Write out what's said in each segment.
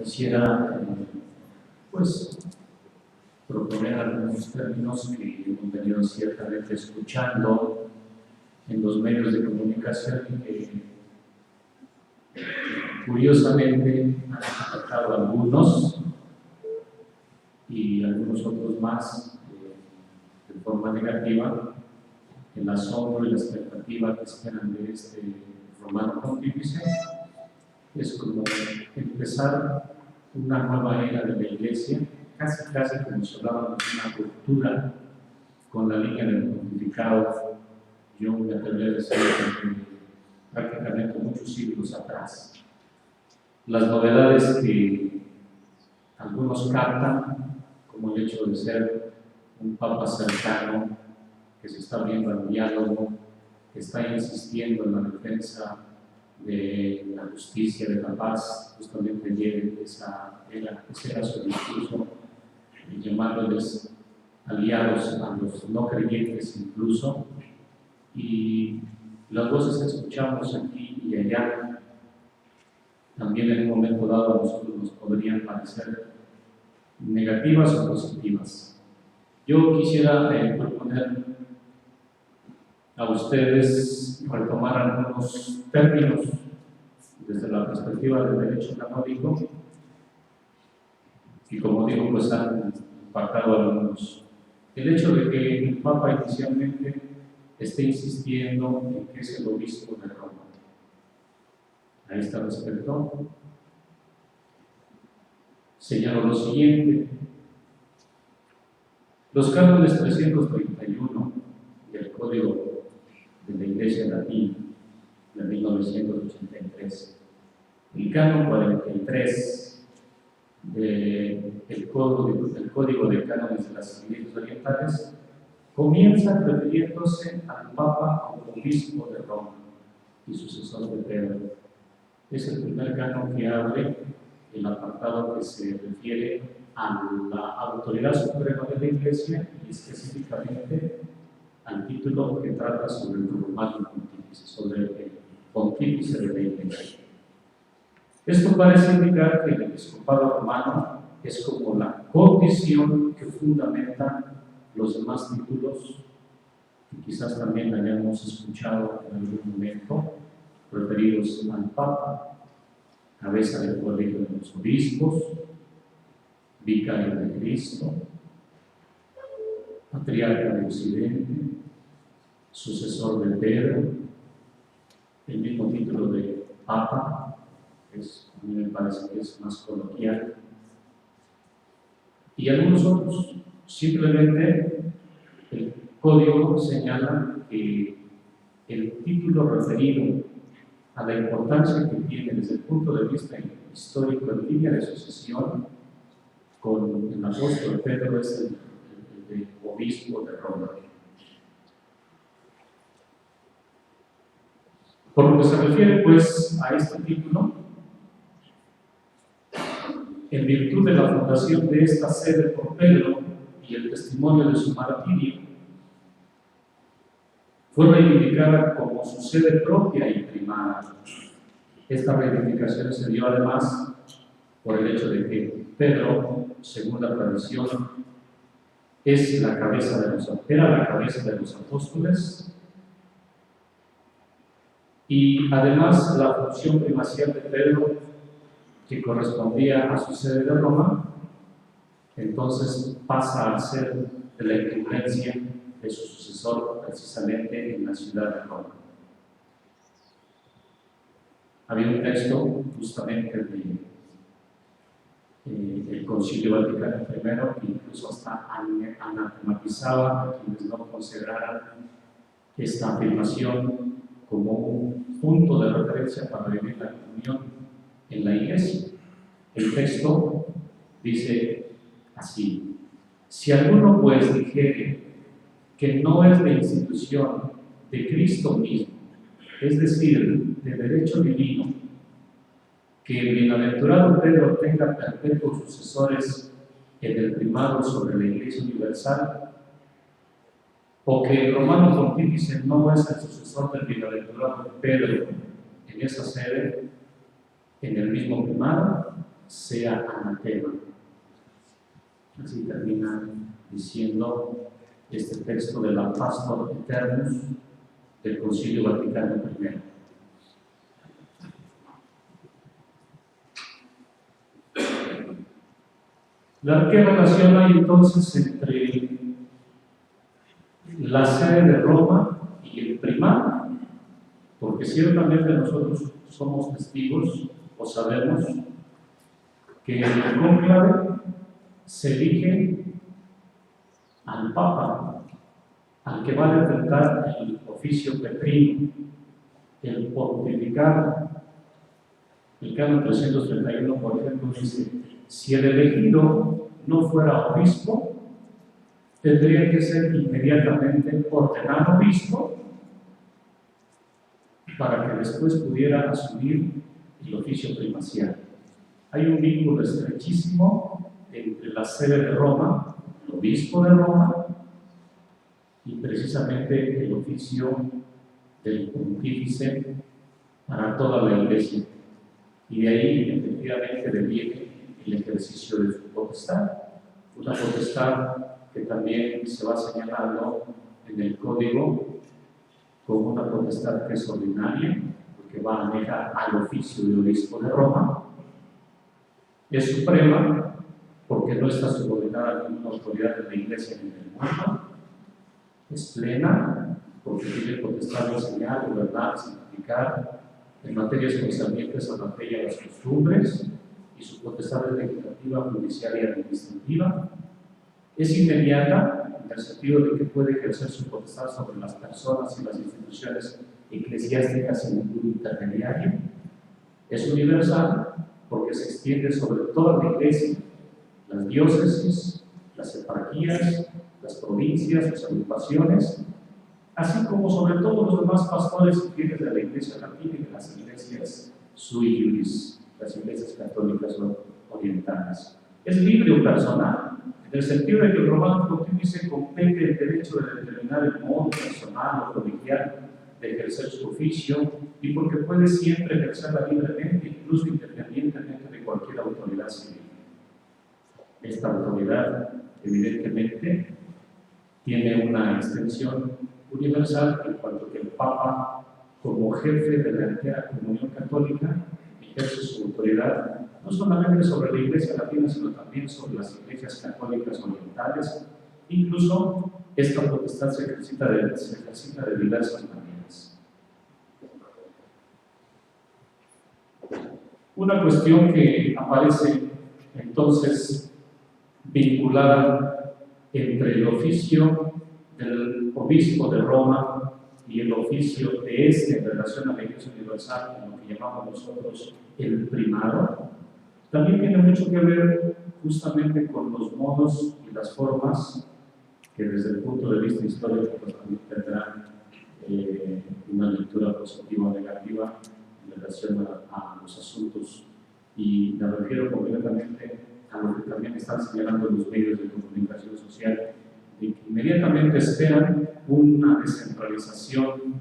quisiera pues proponer algunos términos que hemos venido ciertamente escuchando en los medios de comunicación y que curiosamente han atacado algunos y algunos otros más de forma negativa. El asombro y la expectativa que esperan de este romano pontífice es como empezar una nueva era de la Iglesia, casi como si hablábamos de una ruptura con la línea del pontificado. Yo me atrevería a decir que prácticamente muchos siglos atrás. Las novedades que algunos captan, como el hecho de ser un papa cercano, que se está abriendo al diálogo, que está insistiendo en la defensa de la justicia, de la paz, justamente ayer ese era su discurso, llamándoles aliados a los no creyentes incluso, y las voces que escuchamos aquí y allá, también en un momento dado a nosotros nos podrían parecer negativas o positivas. Yo quisiera proponer a ustedes retomar algunos términos desde la perspectiva del derecho canónico y, como digo, pues han impactado a algunos. El hecho de que el Papa inicialmente esté insistiendo en que es el obispo de Roma. A este respecto, señalo lo siguiente: los cánones 331 del Código de la Iglesia Latina de 1983, el canon 43 del Código de Cánones de las Iglesias Orientales, comienza refiriéndose al Papa como obispo de Roma y sucesor de Pedro. Es el primer canon que abre el apartado que se refiere a la autoridad suprema de la Iglesia y específicamente al título que trata sobre el romano pontífice, sobre el pontífice de la Iglesia. Esto parece indicar que el episcopado romano es como la condición que fundamenta los demás títulos que quizás también hayamos escuchado en algún momento, referidos al Papa: cabeza del colegio de los obispos, vicario de Cristo, patriarca de Occidente, sucesor de Pedro, el mismo título de Papa, a mí me parece que es más coloquial, y algunos otros. Simplemente el código señala que el título referido a la importancia que tiene desde el punto de vista histórico en línea de sucesión con el apóstol Pedro es el de obispo de Roma. Por lo que se refiere pues a este título, en virtud de la fundación de esta sede por Pedro y el testimonio de su martirio, fue reivindicada como su sede propia y primada. Esta reivindicación se dio además por el hecho de que Pedro, según la tradición, era la cabeza de los apóstoles, y además la función primacial de Pedro, que correspondía a su sede de Roma, entonces pasa a ser de la incumbencia de su sucesor precisamente en la ciudad de Roma. Había un texto justamente del Concilio Vaticano I que incluso hasta anatematizaba a quienes no consideraran esta afirmación como un punto de referencia para vivir la comunión en la Iglesia. El texto dice así: si alguno pues dijere que no es de institución de Cristo mismo, es decir, de derecho divino, que el bienaventurado Pedro tenga perpetuos sucesores en el primado sobre la Iglesia universal, o que el romano pontífice no es el sucesor del bienaventurado Pedro en esa sede, en el mismo primado, sea anatema. Así termina diciendo este texto de la Pastor Eternus del Concilio Vaticano I. ¿Qué relación hay entonces entre la sede de Roma y el primado? Porque ciertamente nosotros somos testigos o sabemos que en el cónclave se elige al Papa, al que va a detectar el oficio petrino, el pontificar. El canon 331, por ejemplo, dice: si el elegido no fuera obispo, tendría que ser inmediatamente ordenado obispo para que después pudiera asumir el oficio primacial. Hay un vínculo estrechísimo entre la sede de Roma, el obispo de Roma, y precisamente el oficio del pontífice para toda la Iglesia. Y de ahí, efectivamente, deviene el ejercicio de su potestad. Una potestad que también se va señalando en el código como una potestad que es ordinaria, porque va aneja al oficio del obispo de Roma. Es suprema, porque no está subordinada a ninguna autoridad de la Iglesia ni del mundo. Es plena, porque tiene potestad de enseñar, gobernar, santificar en materias concernientes a la fe y a las costumbres, y su potestad es legislativa, judicial y administrativa. Es inmediata, en el sentido de que puede ejercer su potestad sobre las personas y las instituciones eclesiásticas sin ningún intermediario. Es universal, porque se extiende sobre toda la Iglesia, las diócesis, las eparquías, las provincias, las agrupaciones, así como sobre todos los demás pastores y fieles de la Iglesia latina y de las iglesias sui juris, las iglesias católicas orientales. Es libre o personal, en el sentido de que el Romano Pontífice compete el derecho de determinar el modo personal o colegial de ejercer su oficio, y porque puede siempre ejercerla libremente, incluso independientemente de cualquier autoridad civil. Esta autoridad, evidentemente, tiene una extensión universal, en cuanto que el Papa, como jefe de la entera comunión católica, ejerce su autoridad no solamente sobre la Iglesia latina, sino también sobre las iglesias católicas orientales. Incluso esta potestad se ejercita de diversas maneras. Una cuestión que aparece entonces vinculada entre el oficio del obispo de Roma y el oficio de este en relación a la Iglesia Universal, en lo que llamamos nosotros el primado, también tiene mucho que ver justamente con los modos y las formas que desde el punto de vista histórico pues, también tendrán una lectura positiva o negativa en relación a los asuntos. Y me refiero concretamente a lo que también están señalando los medios de comunicación social, de que inmediatamente esperan una descentralización,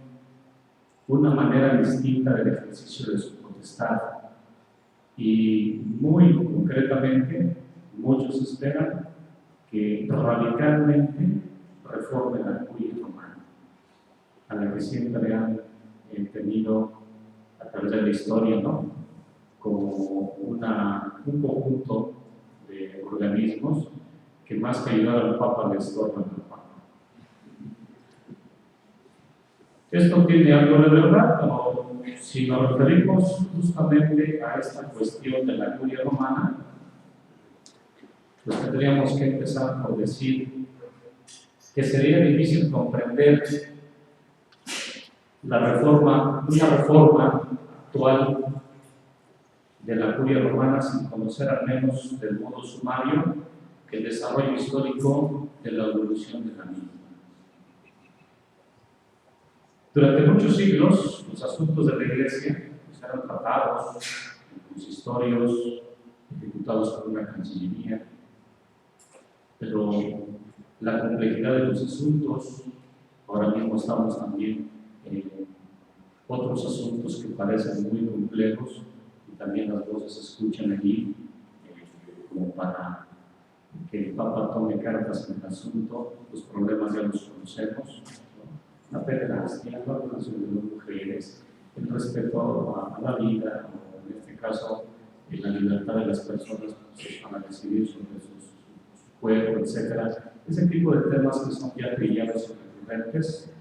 una manera distinta del ejercicio de su potestad. Y muy concretamente, muchos esperan que radicalmente reformen la curia romana, a la que siempre han tenido a través de la historia, ¿no?, como un conjunto de organismos que más que ayudar al Papa les estorban al Papa. Esto tiene algo de verdad, pero si nos referimos justamente a esta cuestión de la curia romana, pues tendríamos que empezar por decir que sería difícil comprender una reforma actual de la curia romana sin conocer al menos del modo sumario el desarrollo histórico de la evolución de la misma. Durante muchos siglos, los asuntos de la Iglesia pues, eran tratados en consistorios, ejecutados por una cancillería, pero la complejidad de los asuntos, ahora mismo estamos también en otros asuntos que parecen muy complejos, y también las voces se escuchan allí como para que el Papa tome cartas en el asunto. Los problemas ya los conocemos, ¿no? La pederastia, la relación de las mujeres, el respeto a la vida, o en este caso la libertad de las personas para decidir sobre su cuerpo, etc. Ese tipo de temas que son ya trillados y recurrentes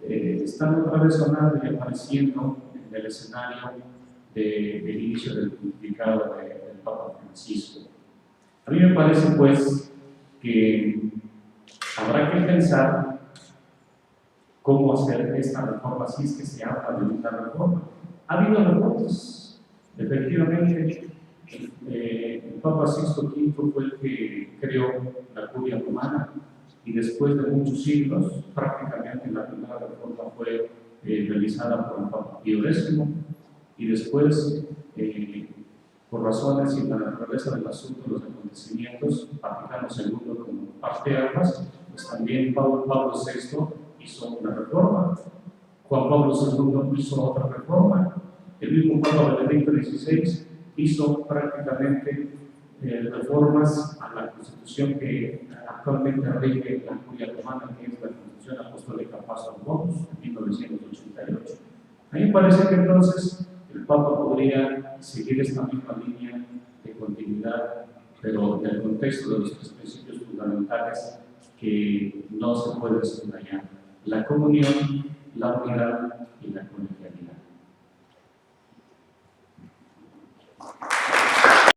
están otra vez sonando y apareciendo en el escenario del inicio del pontificado del Papa Francisco. A mí me parece, pues, que habrá que pensar cómo hacer esta reforma, si es que se habla de una reforma. Ha habido reformas, efectivamente. El Papa Sixto V fue el que creó la curia romana y después de muchos siglos, prácticamente la primera reforma fue realizada por el Papa Pío X y después, por razones y la naturaleza del asunto, los acontecimientos, Vaticano II como parteaguas, pues también Pablo VI hizo una reforma, Juan Pablo II hizo otra reforma, el mismo Papa Benedicto XVI hizo prácticamente reformas a la Constitución que actualmente rige la curia romana, que es la Constitución Apostólica Pastor Bonus, de 1988. A mí me parece que entonces el Papa podría seguir esta misma línea de continuidad, pero en el contexto de los tres principios fundamentales que no se puede subrayar: la comunión, la unidad y la comunidad.